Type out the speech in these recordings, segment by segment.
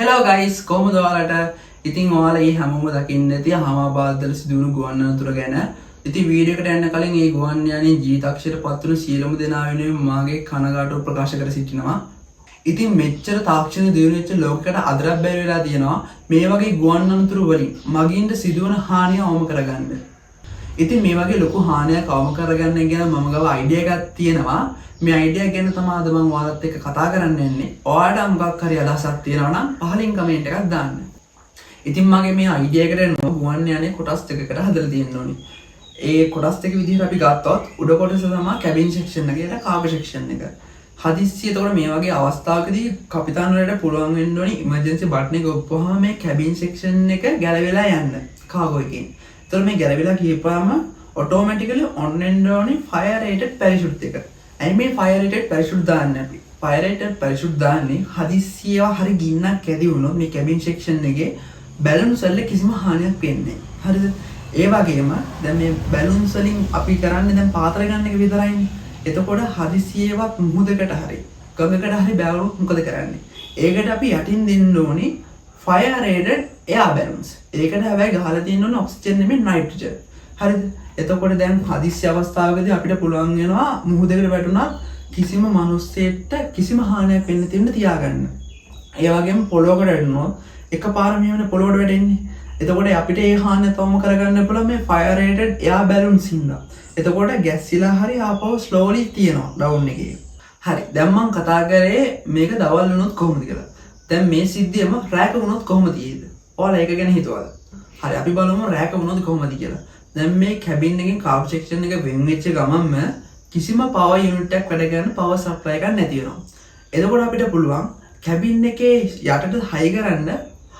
Hello guys, කොහොමද ඔයාලට? ඉතින් ඔයාලා මේ හැමෝම දකින්න ඇති අහමාබාද්දල සිදුවුණු ගුවන් අනතුර ගැන. ඉතින් වීඩියෝ එකට යන්න කලින් මේ ගුවන් යානයේ ජීවිතක්ෂයට පත්වුණු සියලුම දෙනා වෙනුවෙන් මාගේ කනගාටුව ප්‍රකාශ කර සිටිනවා. ඉතින් මෙච්චර තාක්ෂණ දියුණු වෙච්ච ලෝකයකට අදරක් බැරි වෙලා තියෙනවා මේ වගේ ගුවන් අනතුරු වලින් මගින්ට සිදුවන හානිය අවම කරගන්න. ඉතින් මේ වගේ ලොකු හානියක් අවම කරගන්න ගැන මම ගාව අයිඩියා එකක් තියෙනවා. මේ අයිඩියා ගැන තමයි අද මම ඔයාලත් එක්ක කතා කරන්න යන්නේ. ඔයාලට මොකක් හරි අදහසක් තියෙනවා නම් පහලින් කමෙන්ට් එකක් දාන්න. ඉතින් මගේ මේ අයිඩියා එකට එන්න ගුවන් යානේ කොටස් දෙකකට හදලා තියෙන්න ඕනේ. ඒ කොටස් දෙක විදිහට අපි ගත්තොත් උඩ කොටස තමයි කැබින් සෙක්ෂන් එක කියලා කාර්ගෝ සෙක්ෂන් එක. හදිස්සිය එතකොට මේ වගේ අවස්ථාවකදී කපිතාන් වලට පුළුවන් වෙන්න ඕනේ ඉමර්ජන්සි බටන් එක ඔප්පුවාම මේ කැබින් සෙක්ෂන් එක ගැලවිලා යන්න කාගෝ එකෙන්. එතකොට මේ ගැලවිලා ගියපුවාම ඔටෝමැටිකලි ඔන් වෙන්න ඕනේ ෆයර් රේටඩ් පැරෂූට් එක. ඇයි මේ ෆයර් රේටඩ් පැරෂූට් දාන්නේ අපි? ෆයර් රේටඩ් පැරෂූට් දාන්නේ හදිස්සියව හරි ගින්නක් ඇති වුණොත් මේ කැබින් සෙක්ෂන් එකේ බැලුන්ස් වල කිසිම හානියක් වෙන්නේ නැහැ. හරිද? ඒ වගේම දැන් මේ බැලුන්ස් වලින් අපි කරන්නේ දැන් පාතර ගන්න එක විතරයිනේ. එතකොට හදිසියෙවත් මුහුදකට හරි ගඟකට හරි බැලුවොත් මොකද කරන්නේ? ඒකට අපි යටින් දෙන්න ඕනේ ෆයර් රේටඩ් එයාර් බැලුන්ස්. ඒකට හැබැයි ගහලා තියෙන්න ඕනේ ඔක්සිජන් නෙමෙයි නයිට්‍රජන්. හරිද? එතකොට දැන් හදිසි අවස්ථාවකදී අපිට පුළුවන් වෙනවා මුහුදකට වැටුණා කිසිම මිනිස්සෙට කිසිම හානියක් වෙන්න තියෙන්න තියාගන්න. ඒ වගේම පොළොවකට වැටුණොත් එකපාර මෙහෙම පොළොවට වැටෙන්නේ. එතකොට අපිට ඒ හානිය තවම කරගන්න පුළුවන් මේ ෆයර් රේටඩ් එයාර් බැලුන්ස් හින්දා. එතකොට ගැස්සිලා හරි ආපහු ස්ලෝලි තියෙනවා ඩවුන් එකේ. හරි. දැන් මම කතා කරේ මේක දවල් වුණොත් කොහොමද කියලා. දැන් මේ සිද්ධියම රැක වුණොත් කොහොමද තියෙන්නේ? ඔයාලා ඒක ගැන හිතුවද? හරි අපි බලමු රැක වුණොත් කොහොමද කියලා. දැන් මේ කැබින් එකෙන් කාබ් සෙක්ෂන් එක වෙන් වෙච්ච ගමන්ම කිසිම පවර් යුනිට් එකක් වැඩ කරන්න පවර් සප්ලයි එකක් නැති වෙනවා. එතකොට අපිට පුළුවන් කැබින් එකේ යටට හයි කරන්න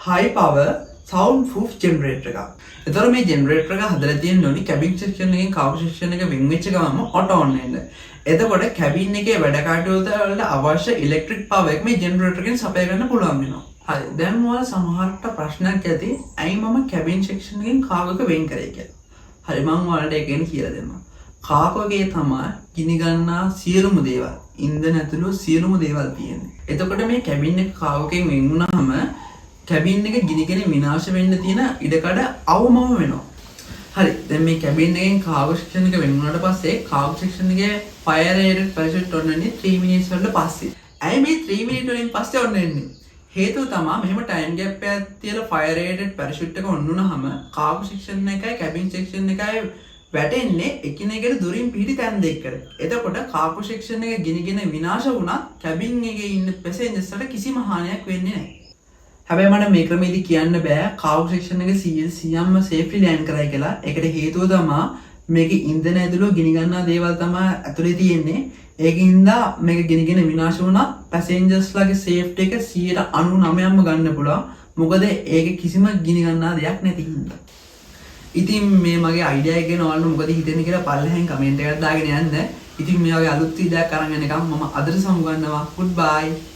හයි පවර් සවුන්ඩ් ප්‍රූෆ් ජෙනරේටර් එකක්. එතකොට මේ ජෙනරේටර් එක හදලා තියෙන්න ඕනි කැබින් සෙක්ෂන් එකෙන් කාබ් සෙක්ෂන් එක වෙන් වෙච්ච ගමන්ම ඔටෝ ඔන් වෙන්න. එතකොට කැබින් එකේ වැඩ කටයුතු වලට අවශ්‍ය ඉලෙක්ට්‍රික් පවර් එක මේ ජෙනරේටර් එකෙන් සපයා ගන්න පුළුවන් වෙනවා. හරි. දැන් ඔයාලා සමහරට ප්‍රශ්නයක් ඇති ඇයි මම කැබින් සෙක්ෂන් එකෙන් කාග් එක වෙන් කරේ කියලා. හරි මම ඔයාලට ඒක ගැන කියලා දෙන්නම්. කාගෝගේ තමයි ගිනි ගන්නා සියලුම දේවල් ඉන්ධන ඇතුළු සියලුම දේවල් තියෙන්නේ. එතකොට මේ කැබින් එක කාගෝගෙන් වෙන් වුණාම කැබින් එක ගිනිගෙන විනාශ වෙන්න තියෙන ඉඩකඩ අවමම වෙනවා. හරි. දැන් මේ කැබින් එකෙන් කාගෝ සෙක්ෂන් එක වෙන් වුණාට පස්සේ කාගෝ සෙක්ෂන් එකේ ෆයර් රේටඩ් පැරෂූට් ඔන් වෙන්නේ 3 මිනිත්ස් වලට පස්සේ. ඇයි මේ 3 මිනිත් වලින් පස්සේ ඔන් වෙන්නේ? හේතුව තමයි මෙහෙම ටයිම් ගැප් එකක් තියලා ෆයර් රේටඩ් පැරෂූට් එක ඔන් වුණාම කාගෝ සෙක්ෂන් එකයි කැබින් සෙක්ෂන් එකයි වැටෙන්නේ එකිනෙකට දුරින් පිහිටි තැන් දෙකකට. එතකොට කාගෝ සෙක්ෂන් එක ගිනිගෙන විනාශ වුණා කැබින් එකේ ඉන්න පැසෙන්ජර්ස් වලට කිසිම හානියක් වෙන්නේ නැහැ. හැබැයි මට මේ ක්‍රමෙදි කියන්න බෑ කාගෝ සෙක්ෂන් එක 100%ම සේෆ්ලි ලෑන්ඩ් කරයි කියලා. ඒකට හේතුව තමයි මේකේ ඉන්ධන ඇතුළු ගිනි ගන්නා දේවල් තමයි ඇතුලේ තියෙන්නේ. ඒකින්ද මේක ගිනිගෙන විනාශ වුණා පැසෙන්ජර්ස්ලාගේ සේෆ්ටි එක 99%ම ගන්න පුළුවන්. මොකද ඒකේ කිසිම ගිනි ගන්නා දෙයක් නැති හින්දා. ඉතින් මේ මගේ අයිඩියා එක ගැන ඔයාලට මොකද හිතෙන්නේ කියලා පල්ලෙහෙන් කමෙන්ට් එකක් දාගෙන යන්න. ඉතින් මේ වගේ අලුත් වීඩියෝයක් අරන් යනකම් මම අදට සමුගන්නවා. Goodbye.